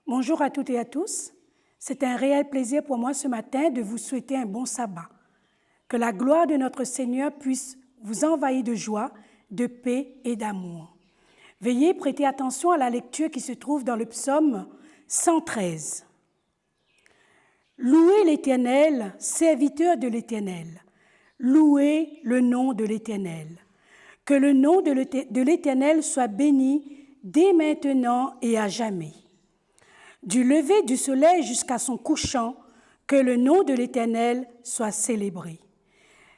Bonjour à toutes et à tous. C'est un réel plaisir pour moi ce matin de vous souhaiter un bon sabbat. Que la gloire de notre Seigneur puisse vous envahir de joie, de paix et d'amour. Veuillez prêter attention à la lecture qui se trouve dans le psaume 113. Louez l'Éternel, serviteur de l'Éternel. Louez le nom de l'Éternel. Que le nom de l'Éternel soit béni dès maintenant et à jamais. Du lever du soleil jusqu'à son couchant, que le nom de l'Éternel soit célébré.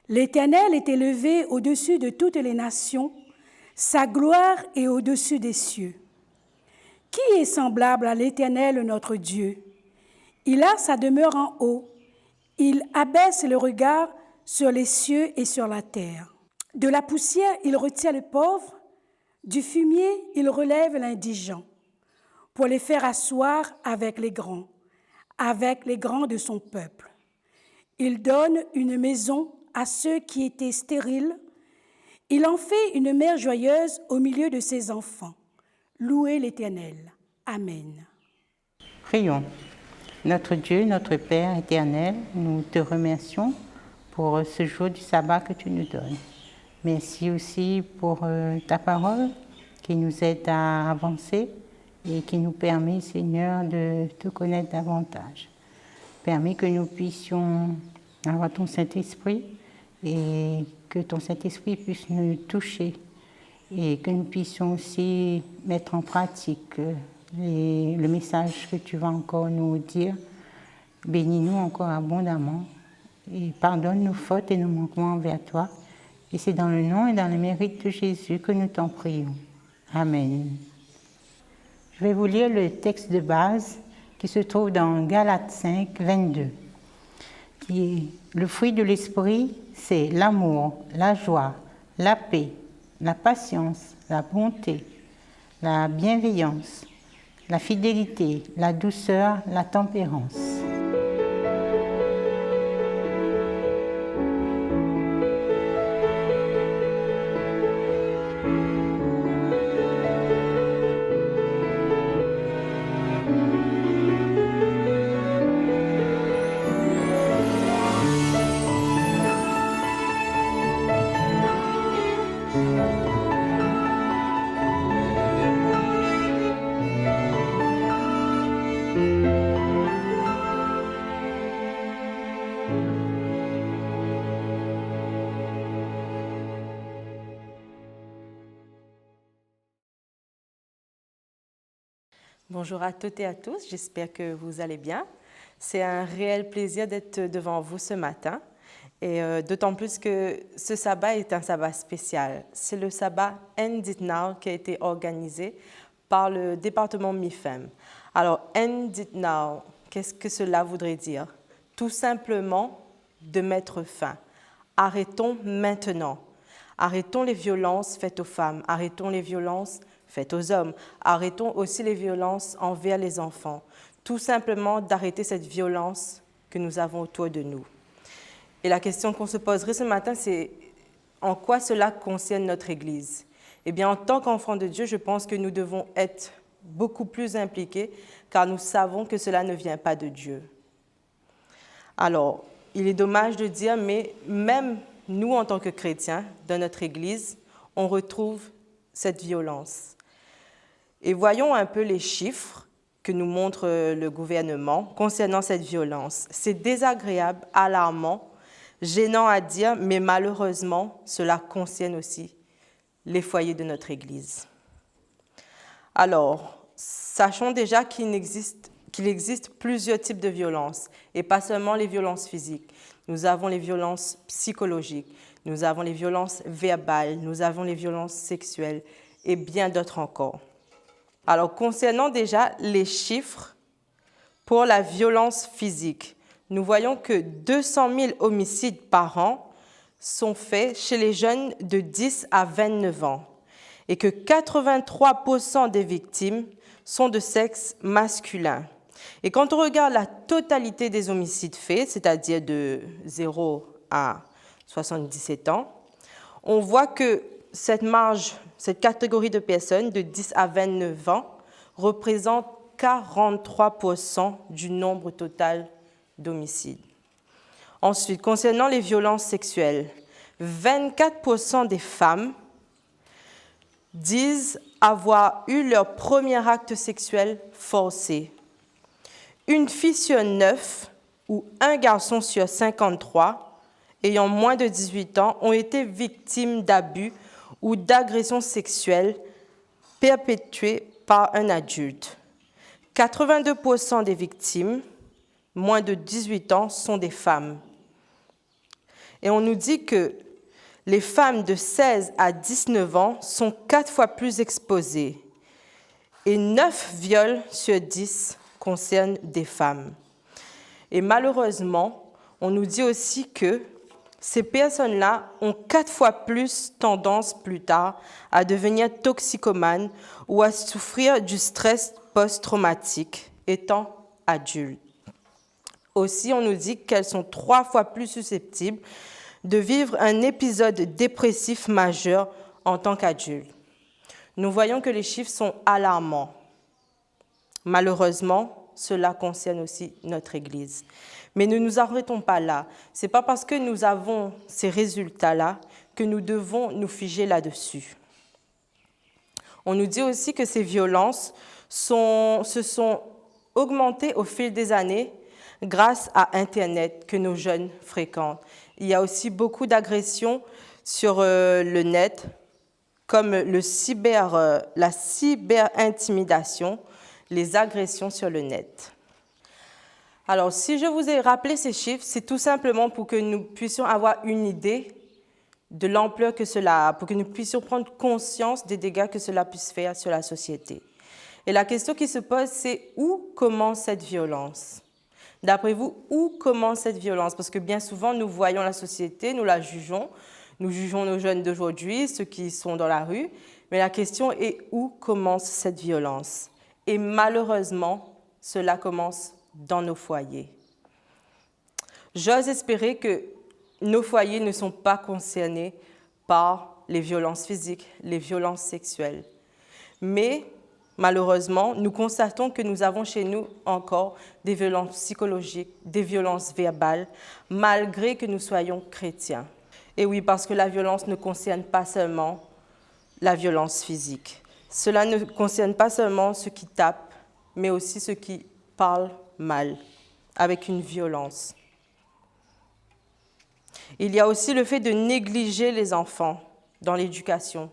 L'Éternel est élevé au-dessus de toutes les nations, sa gloire est au-dessus des cieux. Qui est semblable à l'Éternel notre Dieu? Il a sa demeure en haut, il abaisse le regard sur les cieux et sur la terre. De la poussière, il retient le pauvre, du fumier, il relève l'indigent, pour les faire asseoir avec les grands de son peuple. Il donne une maison à ceux qui étaient stériles. Il en fait une mère joyeuse au milieu de ses enfants. Louez l'Éternel. Amen. Prions. Notre Dieu, notre Père éternel, nous te remercions pour ce jour du sabbat que tu nous donnes. Merci aussi pour ta parole qui nous aide à avancer et qui nous permet, Seigneur, de te connaître davantage. Permets que nous puissions avoir ton Saint-Esprit et que ton Saint-Esprit puisse nous toucher et que nous puissions aussi mettre en pratique le message que tu vas encore nous dire. Bénis-nous encore abondamment et pardonne nos fautes et nos manquements envers toi. Et c'est dans le nom et dans le mérite de Jésus que nous t'en prions. Amen. Je vais vous lire le texte de base qui se trouve dans Galates 5, 22. Le fruit de l'esprit, c'est l'amour, la joie, la paix, la patience, la bonté, la bienveillance, la fidélité, la douceur, la tempérance. Bonjour à toutes et à tous, j'espère que vous allez bien. C'est un réel plaisir d'être devant vous ce matin, et d'autant plus que ce sabbat est un sabbat spécial. C'est le sabbat End It Now qui a été organisé par le département MIFEM. Alors, End It Now, qu'est-ce que cela voudrait dire? Tout simplement de mettre fin. Arrêtons maintenant. Arrêtons les violences faites aux femmes, arrêtons les violences faites aux hommes. Arrêtons aussi les violences envers les enfants. Tout simplement d'arrêter cette violence que nous avons autour de nous. Et la question qu'on se poserait ce matin, c'est en quoi cela concerne notre Église? Eh bien, en tant qu'enfants de Dieu, je pense que nous devons être beaucoup plus impliqués, car nous savons que cela ne vient pas de Dieu. Alors, il est dommage de dire, mais même nous, en tant que chrétiens, dans notre Église, on retrouve cette violence. Et voyons un peu les chiffres que nous montre le gouvernement concernant cette violence. C'est désagréable, alarmant, gênant à dire, mais malheureusement, cela concerne aussi les foyers de notre Église. Alors, sachons déjà qu'il existe plusieurs types de violences, et pas seulement les violences physiques. Nous avons les violences psychologiques, nous avons les violences verbales, nous avons les violences sexuelles, et bien d'autres encore. Alors, concernant déjà les chiffres pour la violence physique, nous voyons que 200 000 homicides par an sont faits chez les jeunes de 10 à 29 ans et que 83% des victimes sont de sexe masculin. Et quand on regarde la totalité des homicides faits, c'est-à-dire de 0 à 77 ans, on voit que cette catégorie de personnes de 10 à 29 ans représente 43% du nombre total d'homicides. Ensuite, concernant les violences sexuelles, 24% des femmes disent avoir eu leur premier acte sexuel forcé. Une fille sur 9 ou un garçon sur 53 ayant moins de 18 ans ont été victimes d'abus ou d'agressions sexuelles perpétuées par un adulte. 82% des victimes, moins de 18 ans, sont des femmes. Et on nous dit que les femmes de 16 à 19 ans sont 4 fois plus exposées et 9 viols sur 10 concernent des femmes. Et malheureusement, on nous dit aussi que ces personnes-là ont 4 fois plus tendance plus tard à devenir toxicomanes ou à souffrir du stress post-traumatique étant adultes. Aussi, on nous dit qu'elles sont 3 fois plus susceptibles de vivre un épisode dépressif majeur en tant qu'adultes. Nous voyons que les chiffres sont alarmants. Malheureusement, cela concerne aussi notre Église. Mais ne nous arrêtons pas là. Ce n'est pas parce que nous avons ces résultats-là que nous devons nous figer là-dessus. On nous dit aussi que ces violences se sont augmentées au fil des années grâce à Internet que nos jeunes fréquentent. Il y a aussi beaucoup d'agressions sur le net, comme la cyberintimidation, les agressions sur le net. Alors, si je vous ai rappelé ces chiffres, c'est tout simplement pour que nous puissions avoir une idée de l'ampleur que cela a, pour que nous puissions prendre conscience des dégâts que cela puisse faire sur la société. Et la question qui se pose, c'est où commence cette violence ? D'après vous, où commence cette violence? Parce que bien souvent, nous voyons la société, nous la jugeons. Nous jugeons nos jeunes d'aujourd'hui, ceux qui sont dans la rue. Mais la question est où commence cette violence? Et malheureusement, cela commence dans nos foyers. J'ose espérer que nos foyers ne sont pas concernés par les violences physiques, les violences sexuelles. Mais malheureusement, nous constatons que nous avons chez nous encore des violences psychologiques, des violences verbales, malgré que nous soyons chrétiens. Et oui, parce que la violence ne concerne pas seulement la violence physique. Cela ne concerne pas seulement ceux qui tapent, mais aussi ceux qui parlent mal, avec une violence. Il y a aussi le fait de négliger les enfants dans l'éducation.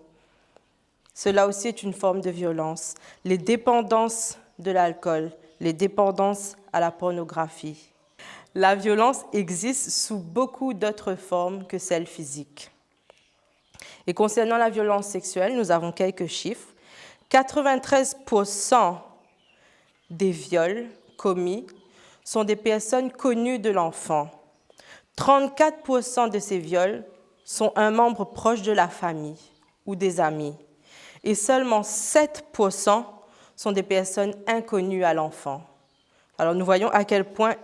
Cela aussi est une forme de violence. Les dépendances de l'alcool, les dépendances à la pornographie. La violence existe sous beaucoup d'autres formes que celle physique. Et concernant la violence sexuelle, nous avons quelques chiffres. 93% des viols commis sont des personnes connues de l'enfant. 34% de ces viols sont un membre proche de la famille ou des amis. Et seulement 7% sont des personnes inconnues à l'enfant. Alors nous voyons à quel point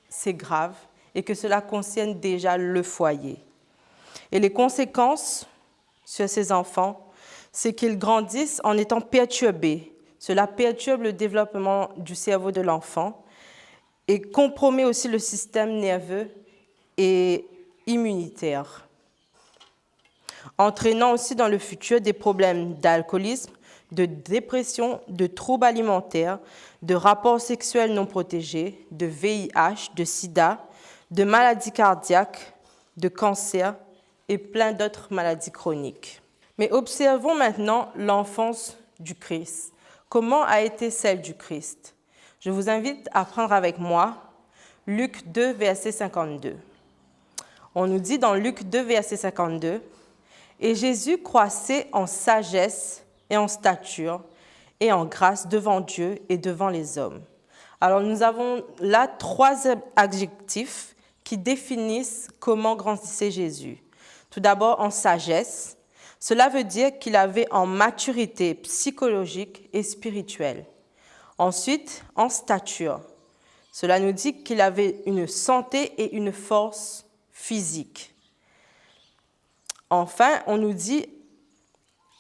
c'est grave et que cela concerne déjà le foyer. Et les conséquences sur ces enfants, c'est qu'ils grandissent en étant perturbés. Cela perturbe le développement du cerveau de l'enfant et compromet aussi le système nerveux et immunitaire, entraînant aussi dans le futur des problèmes d'alcoolisme, de dépression, de troubles alimentaires, de rapports sexuels non protégés, de VIH, de sida, de maladies cardiaques, de cancer et plein d'autres maladies chroniques. Mais observons maintenant l'enfance du Christ. Comment a été celle du Christ? Je vous invite à prendre avec moi Luc 2, verset 52. On nous dit dans Luc 2, verset 52, « Et Jésus croissait en sagesse et en stature et en grâce devant Dieu et devant les hommes. » Alors nous avons là 3 adjectifs qui définissent comment grandissait Jésus. Tout d'abord, en sagesse. Cela veut dire qu'il avait en maturité psychologique et spirituelle. Ensuite, en stature. Cela nous dit qu'il avait une santé et une force physique. Enfin, on nous dit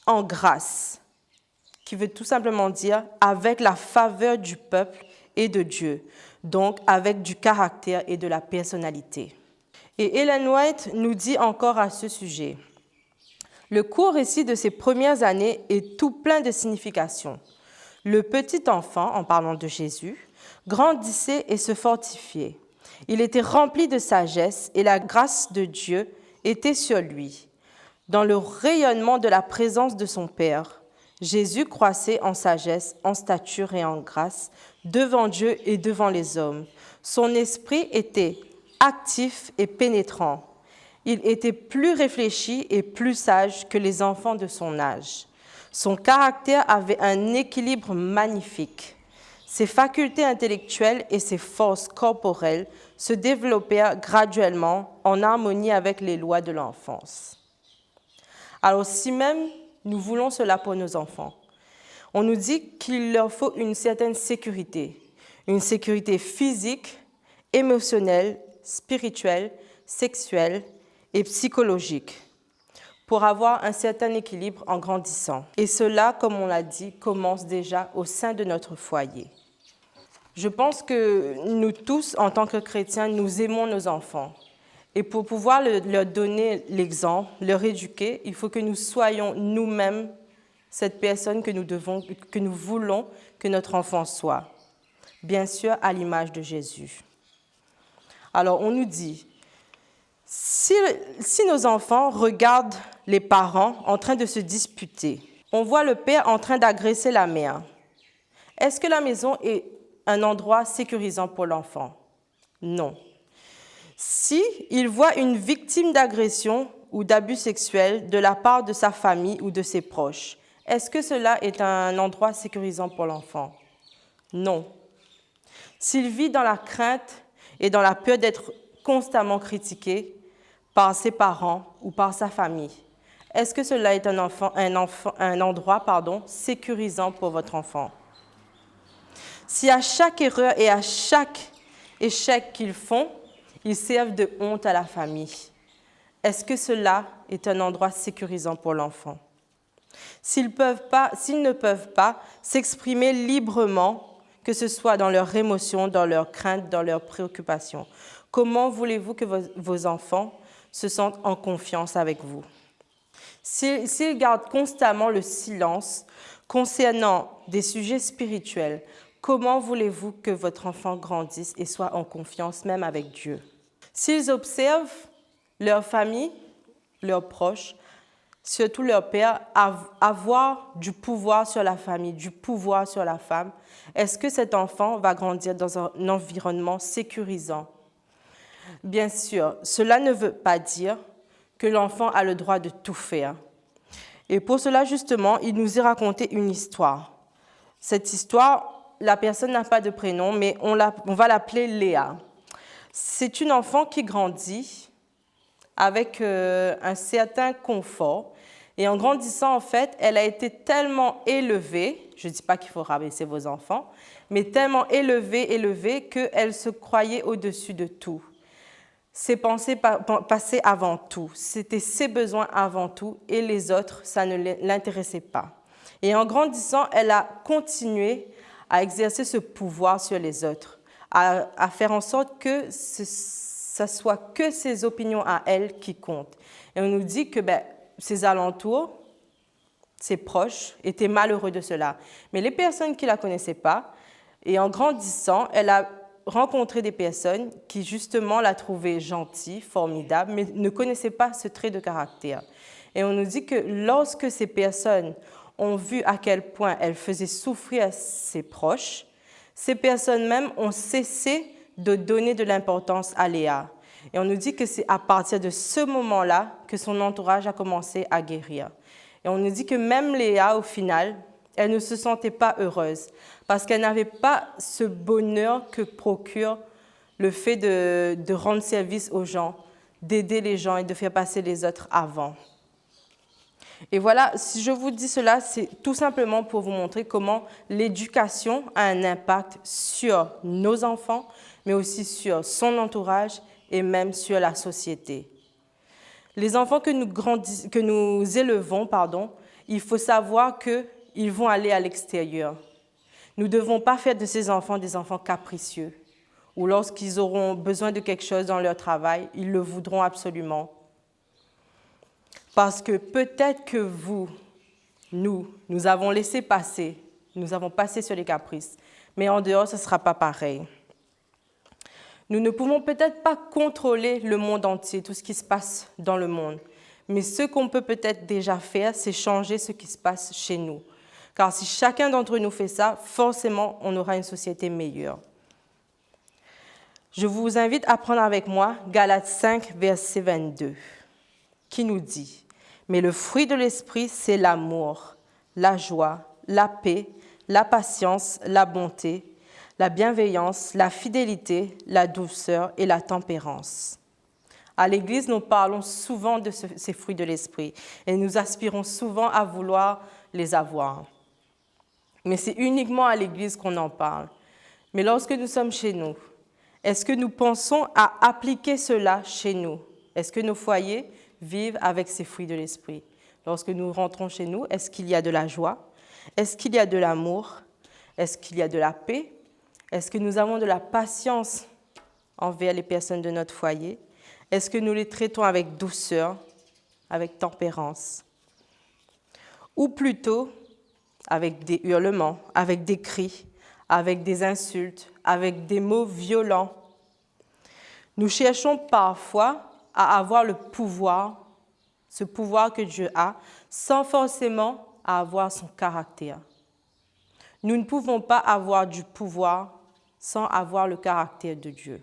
en grâce. qui veut tout simplement dire avec la faveur du peuple et de Dieu, donc avec du caractère et de la personnalité. Et Ellen White nous dit encore à ce sujet, le court récit de ses premières années est tout plein de significations. Le petit enfant, en parlant de Jésus, grandissait et se fortifiait. Il était rempli de sagesse et la grâce de Dieu était sur lui. Dans le rayonnement de la présence de son Père, Jésus croissait en sagesse, en stature et en grâce devant Dieu et devant les hommes. Son esprit était actif et pénétrant. Il était plus réfléchi et plus sage que les enfants de son âge. Son caractère avait un équilibre magnifique. Ses facultés intellectuelles et ses forces corporelles se développèrent graduellement en harmonie avec les lois de l'enfance. Alors si même nous voulons cela pour nos enfants, on nous dit qu'il leur faut une certaine sécurité physique, émotionnelle, spirituelle, sexuelle et psychologique, pour avoir un certain équilibre en grandissant. Et cela, comme on l'a dit, commence déjà au sein de notre foyer. Je pense que nous tous, en tant que chrétiens, nous aimons nos enfants. Et pour pouvoir leur donner l'exemple, leur éduquer, il faut que nous soyons nous-mêmes cette personne que nous voulons que notre enfant soit. Bien sûr, à l'image de Jésus. Alors, on nous dit, si nos enfants regardent les parents en train de se disputer, on voit le père en train d'agresser la mère, est-ce que la maison est un endroit sécurisant pour l'enfant? Non. Si il voit une victime d'agression ou d'abus sexuels de la part de sa famille ou de ses proches, est-ce que cela est un endroit sécurisant pour l'enfant? Non. S'il vit dans la crainte et dans la peur d'être constamment critiqué par ses parents ou par sa famille, est-ce que cela est un endroit sécurisant pour votre enfant? Si à chaque erreur et à chaque échec qu'ils font, ils servent de honte à la famille, est-ce que cela est un endroit sécurisant pour l'enfant? S'ils ne peuvent pas s'exprimer librement, que ce soit dans leurs émotions, dans leurs craintes, dans leurs préoccupations, comment voulez-vous que vos enfants se sentent en confiance avec vous? S'ils gardent constamment le silence concernant des sujets spirituels, comment voulez-vous que votre enfant grandisse et soit en confiance même avec Dieu? S'ils observent leur famille, leurs proches, surtout leur père, avoir du pouvoir sur la famille, du pouvoir sur la femme, est-ce que cet enfant va grandir dans un environnement sécurisant? Bien sûr, cela ne veut pas dire que l'enfant a le droit de tout faire. Et pour cela, justement, il nous est raconté une histoire. Cette histoire, la personne n'a pas de prénom, mais on va l'appeler Léa. C'est une enfant qui grandit avec un certain confort. Et en grandissant, en fait, elle a été tellement élevée, je ne dis pas qu'il faut rabaisser vos enfants, mais tellement élevée qu'elle se croyait au-dessus de tout. Ses pensées passaient avant tout. C'était ses besoins avant tout et les autres, ça ne l'intéressait pas. Et en grandissant, elle a continué à exercer ce pouvoir sur les autres, à faire en sorte que ce soit que ses opinions à elle qui comptent. Et on nous dit que ses alentours, ses proches, étaient malheureux de cela. Mais les personnes qui ne la connaissaient pas, et en grandissant, elle a rencontré des personnes qui justement la trouvaient gentille, formidable, mais ne connaissaient pas ce trait de caractère. Et on nous dit que lorsque ces personnes ont vu à quel point elle faisait souffrir ses proches, ces personnes même ont cessé de donner de l'importance à Léa. Et on nous dit que c'est à partir de ce moment-là que son entourage a commencé à guérir. Et on nous dit que même Léa, au final, elle ne se sentait pas heureuse parce qu'elle n'avait pas ce bonheur que procure le fait de rendre service aux gens, d'aider les gens et de faire passer les autres avant. Et voilà, si je vous dis cela, c'est tout simplement pour vous montrer comment l'éducation a un impact sur nos enfants, mais aussi sur son entourage et même sur la société. Les enfants que nous élevons, il faut savoir que ils vont aller à l'extérieur. Nous ne devons pas faire de ces enfants des enfants capricieux, ou lorsqu'ils auront besoin de quelque chose dans leur travail, ils le voudront absolument. Parce que peut-être que nous avons laissé passer, nous avons passé sur les caprices, mais en dehors, ce ne sera pas pareil. Nous ne pouvons peut-être pas contrôler le monde entier, tout ce qui se passe dans le monde, mais ce qu'on peut peut-être déjà faire, c'est changer ce qui se passe chez nous. Car si chacun d'entre nous fait ça, forcément, on aura une société meilleure. Je vous invite à prendre avec moi Galates 5, verset 22, qui nous dit « Mais le fruit de l'esprit, c'est l'amour, la joie, la paix, la patience, la bonté, la bienveillance, la fidélité, la douceur et la tempérance. » À l'Église, nous parlons souvent de ces fruits de l'esprit et nous aspirons souvent à vouloir les avoir. Mais c'est uniquement à l'Église qu'on en parle. Mais lorsque nous sommes chez nous, est-ce que nous pensons à appliquer cela chez nous? Est-ce que nos foyers vivent avec ces fruits de l'esprit? Lorsque nous rentrons chez nous, est-ce qu'il y a de la joie? Est-ce qu'il y a de l'amour? Est-ce qu'il y a de la paix? Est-ce que nous avons de la patience envers les personnes de notre foyer? Est-ce que nous les traitons avec douceur, avec tempérance? Ou plutôt avec des hurlements, avec des cris, avec des insultes, avec des mots violents? Nous cherchons parfois à avoir le pouvoir, ce pouvoir que Dieu a, sans forcément avoir son caractère. Nous ne pouvons pas avoir du pouvoir sans avoir le caractère de Dieu.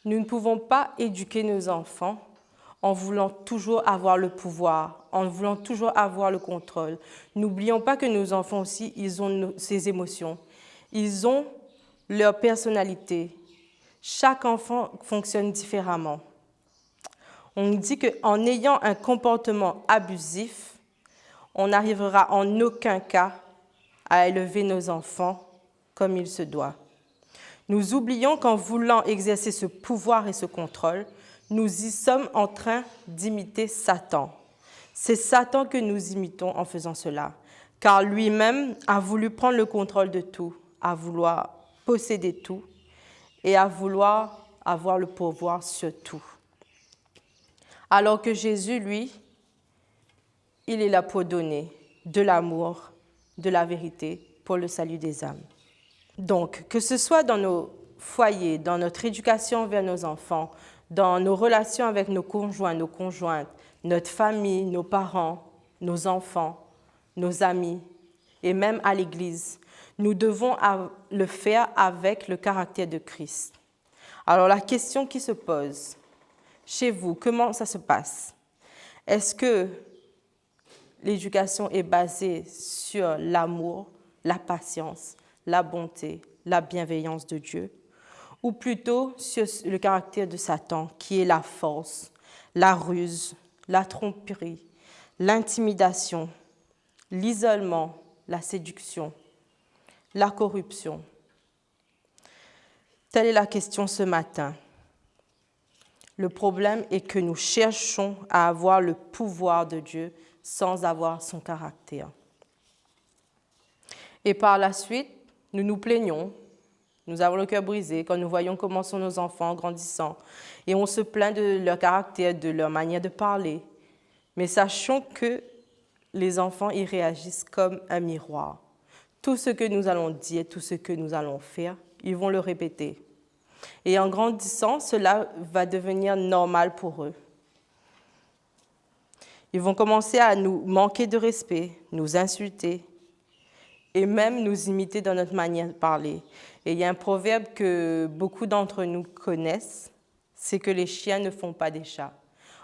Nous ne pouvons pas éduquer nos enfants en voulant toujours avoir le pouvoir, en voulant toujours avoir le contrôle. N'oublions pas que nos enfants aussi, ils ont ces émotions. Ils ont leur personnalité. Chaque enfant fonctionne différemment. On dit qu'en ayant un comportement abusif, on n'arrivera en aucun cas à élever nos enfants comme il se doit. Nous oublions qu'en voulant exercer ce pouvoir et ce contrôle, nous y sommes en train d'imiter Satan. C'est Satan que nous imitons en faisant cela, car lui-même a voulu prendre le contrôle de tout, à vouloir posséder tout et à vouloir avoir le pouvoir sur tout. Alors que Jésus, lui, il est là pour donner de l'amour, de la vérité pour le salut des âmes. Donc, que ce soit dans nos foyers, dans notre éducation vers nos enfants, dans nos relations avec nos conjoints, nos conjointes, notre famille, nos parents, nos enfants, nos amis, et même à l'Église, nous devons le faire avec le caractère de Christ. Alors, la question qui se pose, chez vous, comment ça se passe? Est-ce que l'éducation est basée sur l'amour, la patience, la bonté, la bienveillance de Dieu, ou plutôt sur le caractère de Satan, qui est la force, la ruse, la tromperie, l'intimidation, l'isolement, la séduction, la corruption? Telle est la question ce matin. Le problème est que nous cherchons à avoir le pouvoir de Dieu sans avoir son caractère. Et par la suite, nous nous plaignons, nous avons le cœur brisé quand nous voyons comment sont nos enfants grandissant et on se plaint de leur caractère, de leur manière de parler. Mais sachons que les enfants y réagissent comme un miroir. Tout ce que nous allons dire, tout ce que nous allons faire, ils vont le répéter. Et en grandissant, cela va devenir normal pour eux. Ils vont commencer à nous manquer de respect, nous insulter et même nous imiter dans notre manière de parler. Et il y a un proverbe que beaucoup d'entre nous connaissent, c'est que les chiens ne font pas des chats.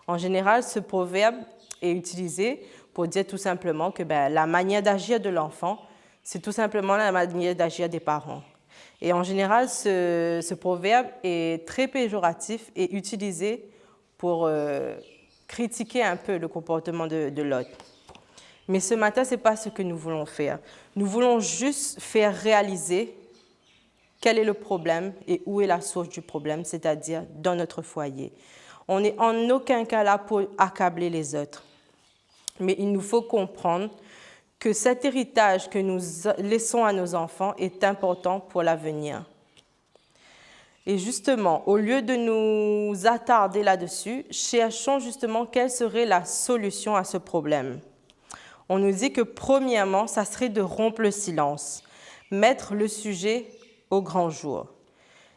En général, ce proverbe est utilisé pour dire tout simplement que la manière d'agir de l'enfant, c'est tout simplement la manière d'agir des parents. Et en général, ce proverbe est très péjoratif et utilisé pour critiquer un peu le comportement de l'autre. Mais ce matin, ce n'est pas ce que nous voulons faire. Nous voulons juste faire réaliser quel est le problème et où est la source du problème, c'est-à-dire dans notre foyer. On n'est en aucun cas là pour accabler les autres. Mais il nous faut comprendre que cet héritage que nous laissons à nos enfants est important pour l'avenir. Et justement, au lieu de nous attarder là-dessus, cherchons justement quelle serait la solution à ce problème. On nous dit que premièrement, ça serait de rompre le silence, mettre le sujet au grand jour.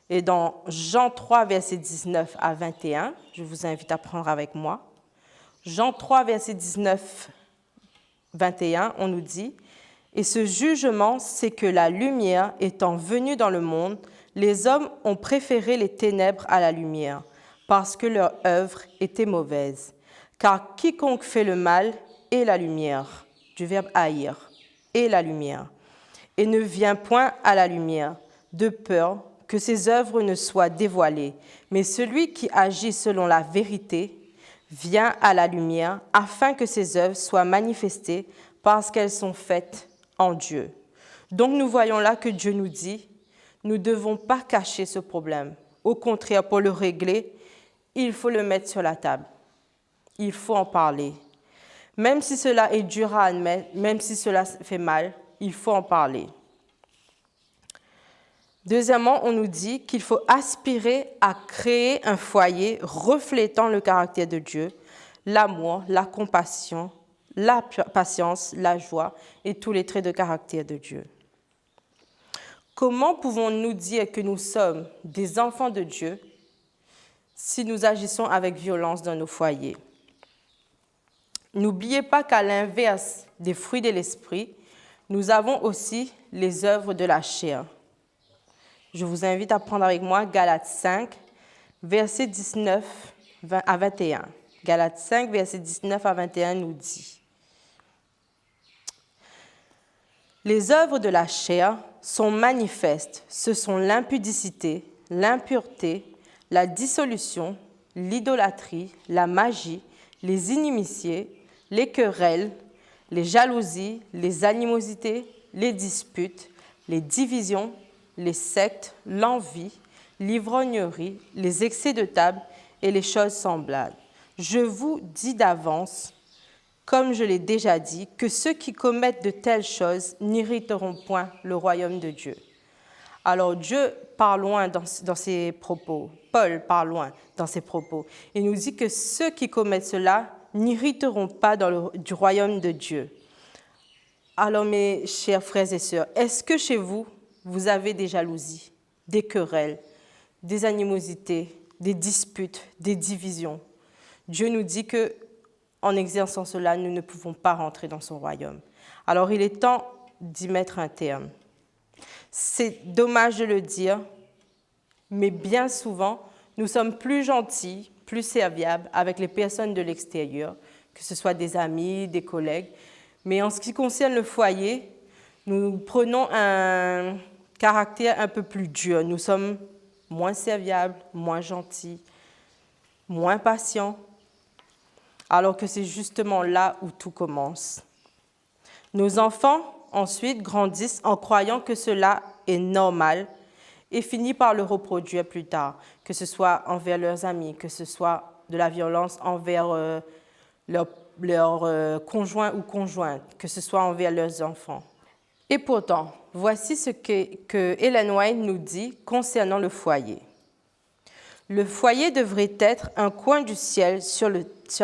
Et dans Jean 3, versets 19 à 21, je vous invite à prendre avec moi. Jean 3, versets 19, 21, on nous dit « Et ce jugement, c'est que la lumière étant venue dans le monde, les hommes ont préféré les ténèbres à la lumière, parce que leur œuvre était mauvaise. Car quiconque fait le mal est la lumière, du verbe haïr, est la lumière, et ne vient point à la lumière, de peur que ses œuvres ne soient dévoilées. Mais celui qui agit selon la vérité vient à la lumière, afin que ses œuvres soient manifestées, parce qu'elles sont faites en Dieu. » Donc nous voyons là que Dieu nous dit, nous ne devons pas cacher ce problème. Au contraire, pour le régler, il faut le mettre sur la table. Il faut en parler. Même si cela est dur à admettre, même si cela fait mal, il faut en parler. Deuxièmement, on nous dit qu'il faut aspirer à créer un foyer reflétant le caractère de Dieu, l'amour, la compassion, la patience, la joie et tous les traits de caractère de Dieu. Comment pouvons-nous dire que nous sommes des enfants de Dieu si nous agissons avec violence dans nos foyers? N'oubliez pas qu'à l'inverse des fruits de l'esprit, nous avons aussi les œuvres de la chair. Je vous invite à prendre avec moi Galates 5, versets 19 à 21. Galates 5, versets 19 à 21 nous dit « Les œuvres de la chair sont manifestes. Ce sont l'impudicité, l'impureté, la dissolution, l'idolâtrie, la magie, les inimitiés, les querelles, les jalousies, les animosités, les disputes, les divisions, les sectes, l'envie, l'ivrognerie, les excès de table et les choses semblables. Je vous dis d'avance, comme je l'ai déjà dit, que ceux qui commettent de telles choses n'hériteront point le royaume de Dieu. » Alors Dieu part loin dans ses propos. Paul part loin dans ses propos. Il nous dit que ceux qui commettent cela n'hériteront pas du royaume de Dieu. Alors mes chers frères et sœurs, est-ce que chez vous, vous avez des jalousies, des querelles, des animosités, des disputes, des divisions? Dieu nous dit que en exerçant cela, nous ne pouvons pas rentrer dans son royaume. Alors il est temps d'y mettre un terme. C'est dommage de le dire, mais bien souvent, nous sommes plus gentils, plus serviables avec les personnes de l'extérieur, que ce soit des amis, des collègues. Mais en ce qui concerne le foyer, nous prenons un caractère un peu plus dur. Nous sommes moins serviables, moins gentils, moins patients, alors que c'est justement là où tout commence. Nos enfants, ensuite, grandissent en croyant que cela est normal et finissent par le reproduire plus tard, que ce soit envers leurs amis, que ce soit de la violence envers leur conjoint ou conjointe, que ce soit envers leurs enfants. Et pourtant, voici ce que Ellen White nous dit concernant le foyer. Le foyer devrait être un coin du ciel sur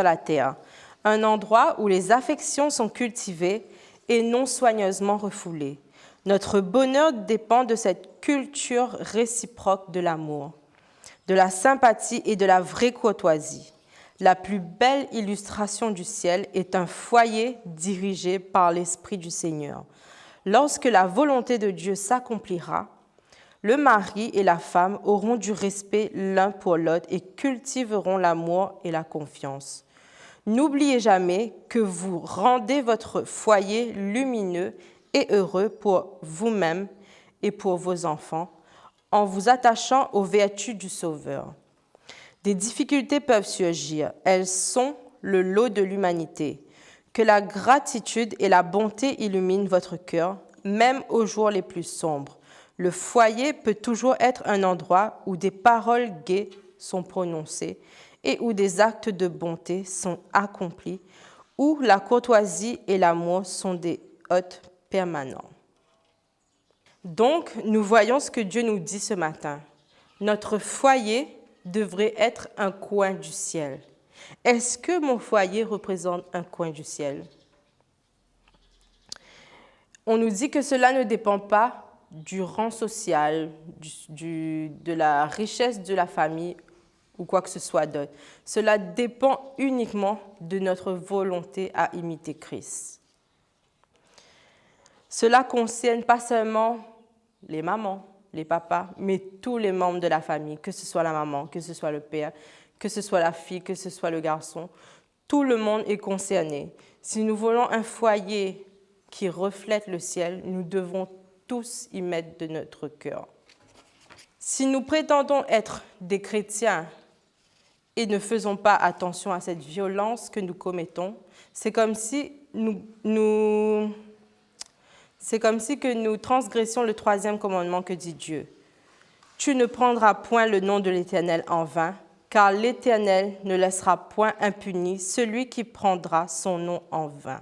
la terre, un endroit où les affections sont cultivées et non soigneusement refoulées. Notre bonheur dépend de cette culture réciproque de l'amour, de la sympathie et de la vraie courtoisie. La plus belle illustration du ciel est un foyer dirigé par l'Esprit du Seigneur. Lorsque la volonté de Dieu s'accomplira, le mari et la femme auront du respect l'un pour l'autre et cultiveront l'amour et la confiance. N'oubliez jamais que vous rendez votre foyer lumineux et heureux pour vous-même et pour vos enfants en vous attachant aux vertus du Sauveur. Des difficultés peuvent surgir, elles sont le lot de l'humanité. Que la gratitude et la bonté illuminent votre cœur, même aux jours les plus sombres. Le foyer peut toujours être un endroit où des paroles gaies sont prononcées et où des actes de bonté sont accomplis, où la courtoisie et l'amour sont des hôte permanent. Donc, nous voyons ce que Dieu nous dit ce matin. Notre foyer devrait être un coin du ciel. Est-ce que mon foyer représente un coin du ciel? On nous dit que cela ne dépend pas du rang social, de la richesse de la famille ou quoi que ce soit d'autre. Cela dépend uniquement de notre volonté à imiter Christ. Cela concerne pas seulement les mamans, les papas, mais tous les membres de la famille, que ce soit la maman, que ce soit le père, que ce soit la fille, que ce soit le garçon. Tout le monde est concerné. Si nous voulons un foyer qui reflète le ciel, nous devons tous y mettre de notre cœur. Si nous prétendons être des chrétiens et ne faisons pas attention à cette violence que nous commettons, c'est comme si nous transgressions le 3e commandement que dit Dieu. Tu ne prendras point le nom de l'Éternel en vain, car l'Éternel ne laissera point impuni celui qui prendra son nom en vain.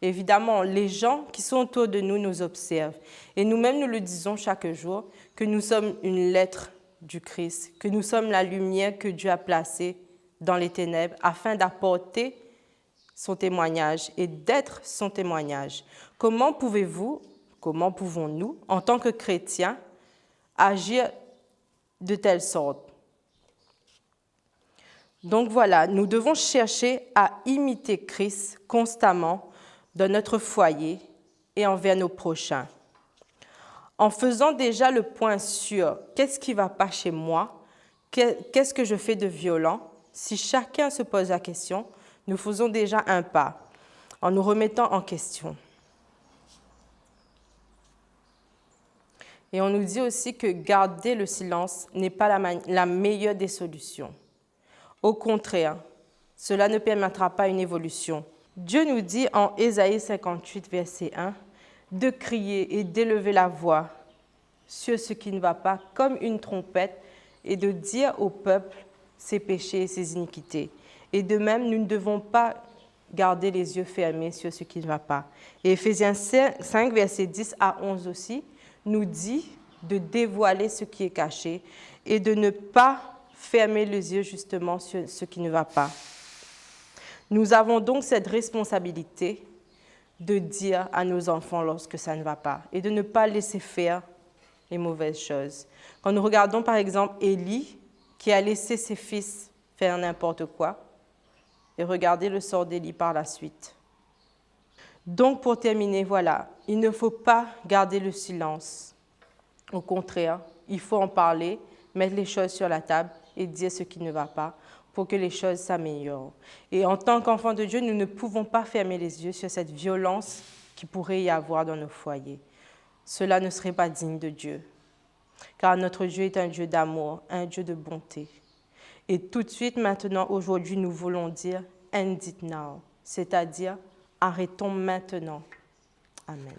Évidemment, les gens qui sont autour de nous nous observent. Et nous-mêmes, nous le disons chaque jour, que nous sommes une lettre du Christ, que nous sommes la lumière que Dieu a placée dans les ténèbres afin d'apporter son témoignage et d'être son témoignage. Comment pouvons-nous, en tant que chrétiens, agir de telle sorte? Donc voilà, nous devons chercher à imiter Christ constamment dans notre foyer et envers nos prochains. En faisant déjà le point sur qu'est-ce qui ne va pas chez moi, qu'est-ce que je fais de violent, si chacun se pose la question, nous faisons déjà un pas en nous remettant en question. Et on nous dit aussi que garder le silence n'est pas la meilleure des solutions. Au contraire, cela ne permettra pas une évolution. Dieu nous dit en Ésaïe 58, verset 1, de crier et d'élever la voix sur ce qui ne va pas comme une trompette et de dire au peuple ses péchés et ses iniquités. Et de même, nous ne devons pas garder les yeux fermés sur ce qui ne va pas. Et Éphésiens 5, verset 10 à 11 aussi, nous dit de dévoiler ce qui est caché et de ne pas fermer les yeux justement sur ce qui ne va pas. Nous avons donc cette responsabilité de dire à nos enfants lorsque ça ne va pas et de ne pas laisser faire les mauvaises choses. Quand nous regardons par exemple Élie qui a laissé ses fils faire n'importe quoi, et regardez le sort d'Élie par la suite. Donc pour terminer, voilà, il ne faut pas garder le silence. Au contraire, il faut en parler, mettre les choses sur la table et dire ce qui ne va pas pour que les choses s'améliorent. Et en tant qu'enfants de Dieu, nous ne pouvons pas fermer les yeux sur cette violence qui pourrait y avoir dans nos foyers. Cela ne serait pas digne de Dieu, car notre Dieu est un Dieu d'amour, un Dieu de bonté. Et tout de suite, maintenant, aujourd'hui, nous voulons dire « end it now », c'est-à-dire « arrêtons maintenant ». Amen.